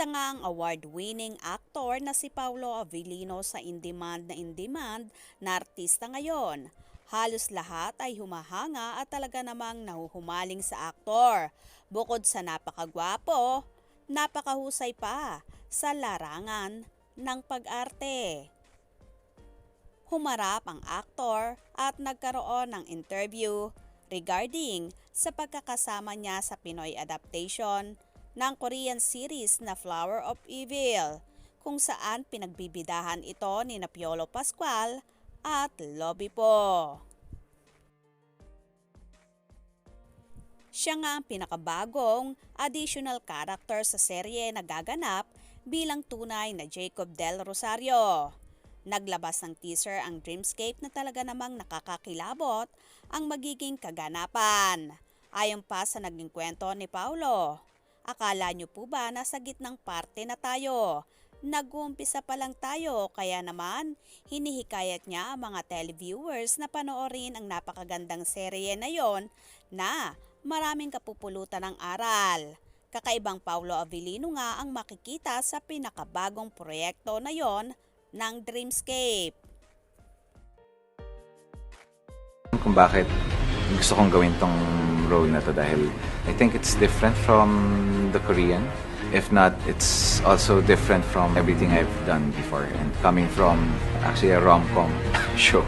Isa nga ang award-winning actor na si Paulo Avellino sa in-demand na artista ngayon. Halos lahat ay humahanga at talaga namang nahuhumaling sa aktor. Bukod sa napakagwapo, napakahusay pa sa larangan ng pag-arte. Humarap ang aktor at nagkaroon ng interview regarding sa pagkakasama niya sa Pinoy adaptation ng Korean series na Flower of Evil, kung saan pinagbibidahan ito ni Piolo Pascual at Lobby Po. Siya nga ang pinakabagong additional character sa serye na gaganap bilang tunay na Jacob Del Rosario. Naglabas ng teaser ang Dreamscape na talaga namang nakakakilabot ang magiging kaganapan. Ayon pa sa naging kwento ni Paulo, akala niyo po ba nasa gitnang parte na tayo? Nag-uumpisa pa lang tayo, kaya naman hinihikayat niya ang mga televiewers na panoorin ang napakagandang serye na yon na maraming kapupulutan ng aral. Kakaibang Paulo Avellino nga ang makikita sa pinakabagong proyekto na yon ng Dreamscape. Kung bakit gusto kong gawin tong role na to dahil I think it's different from the Korean. If not, it's also different from everything I've done before. And coming from actually a rom-com show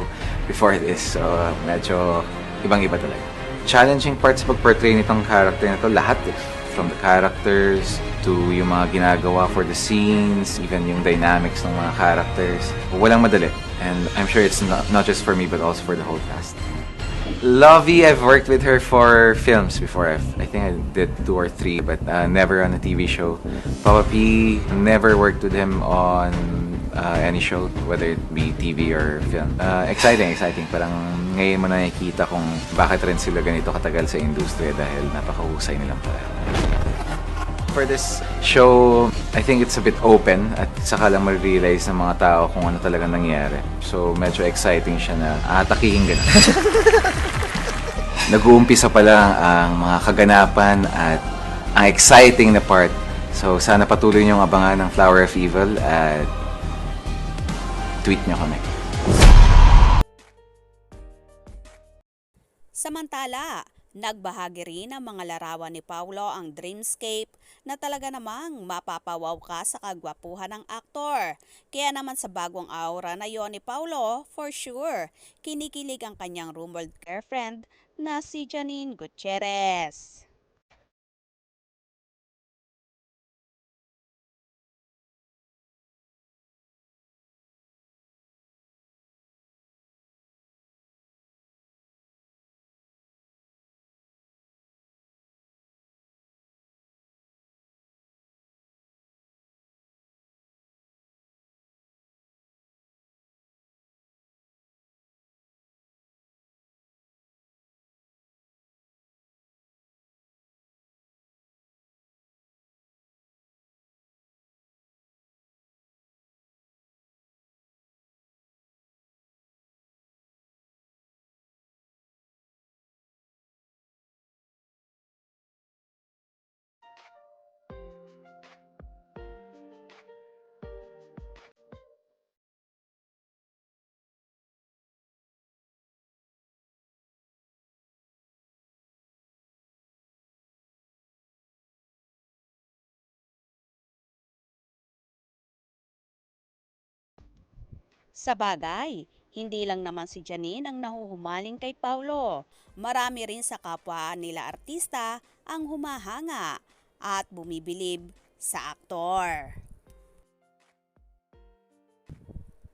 before this, so medyo ibang-iba talaga. Challenging parts sa pag-portray nitong character na to, lahat eh. From the characters to yung mga ginagawa for the scenes, even yung dynamics ng mga characters. Walang madali. And I'm sure it's not just for me but also for the whole cast. Lovey, I've worked with her for films before. I think I did 2 or 3, but never on a TV show. Papa P, never worked with him on any show, whether it be TV or film. Exciting. Parang ngayon mo na nakikita kung bakit rin sila ganito katagal sa industriya dahil napakahusay nilang pareho. For this show, I think it's a bit open at saka lang ma-realize ng mga tao kung ano talaga nangyari. So medyo exciting siya na atakihin ganun. Nag-uumpisa pa lang ang mga kaganapan at ang exciting na part. So sana patuloy niyong abangan ng Flower of Evil at tweet niyo kami. Samantala, nagbahagi rin ang mga larawan ni Paulo ang Dreamscape na talaga namang mapapawaw ka sa kagwapuhan ng aktor. Kaya naman sa bagong aura na yon ni Paulo, for sure, kinikilig ang kanyang rumored girlfriend na si Janine Gutierrez. Sa bagay, hindi lang naman si Janine ang nahuhumaling kay Paulo. Marami rin sa kapwa nila artista ang humahanga at bumibilib sa aktor.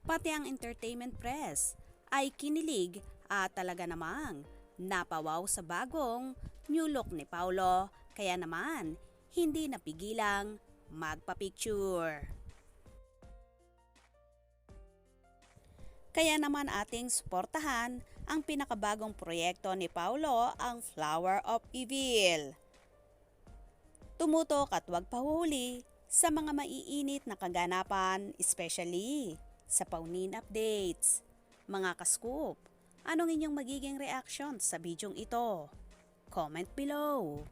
Pati ang entertainment press ay kinilig at talaga namang napawaw sa bagong new look ni Paulo, kaya naman hindi napigilang magpa-picture. Kaya naman ating suportahan ang pinakabagong proyekto ni Paulo, ang Flower of Evil. Tumutok at huwag pahuhuli sa mga maiinit na kaganapan, especially sa Paunin Updates. Mga ka-scoop, anong inyong magiging reaction sa bidyong ito? Comment below.